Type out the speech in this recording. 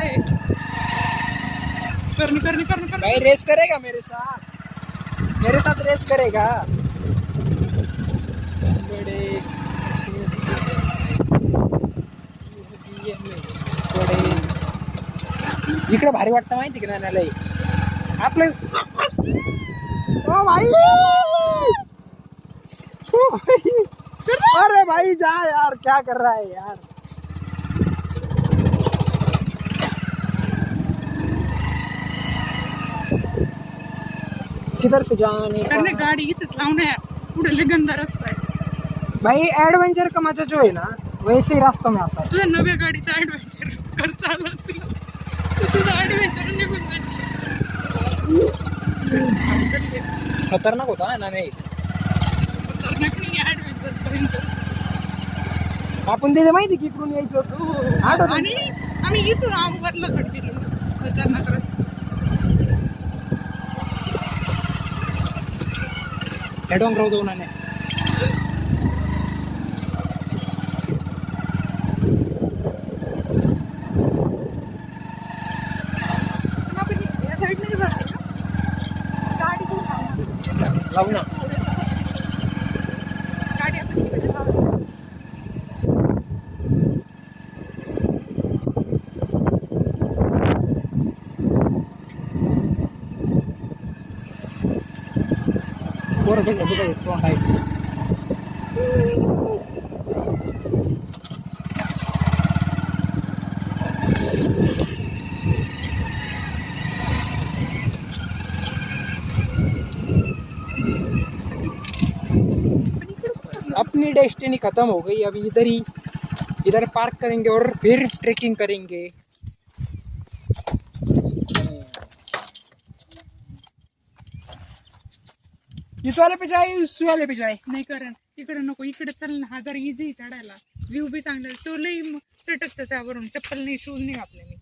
है। करनी भाई रेस करेगा मेरे साथ रेस करेगा। बड़े इकडे भारी वाटतं माहिती की नाही लय आपलं। ओ भाई अरे भाई जा यार, क्या कर रहा है यार। किधर से जाने का? गाडी इथेच लावून आहे, पुढे लय गंदा रस्ता आहे भाई एडवेंचर का मजा जो है ना वैसे ही रास्ता में आता है। तुझ्या नव्या गाडीचा ऍडव्हेंचर कर चालला तुझा ऍडव्हेंचर निघून जाईल। खतरनाक होता ना नाही ऍडव्हेंचर पर्यंत आपण तिथे माहिती की इकडून यायचं होतं आणि आम्ही इथून वरला कंटिन्यू खतरनाक रस्ता। डोंगरावर जाऊन आले। लावू ना गाडी आपण तिकडे लावू। पोरं सगळं तोंड आहे। अपनी डेस्टिनी खत्म हो गई, अभी इधर पार्क करेंगे और फिर ट्रेकिंग करेंगे। इस वाले पे जाए उस वाले पे जाए? नाही करण तिकडे नको, इकडे चल ना, हा जरा इझी चढायला, व्ह्यू बी चांगला, तो लई सटकतं त्यावरून, चप्पल नाही शूज नाही घातले मी।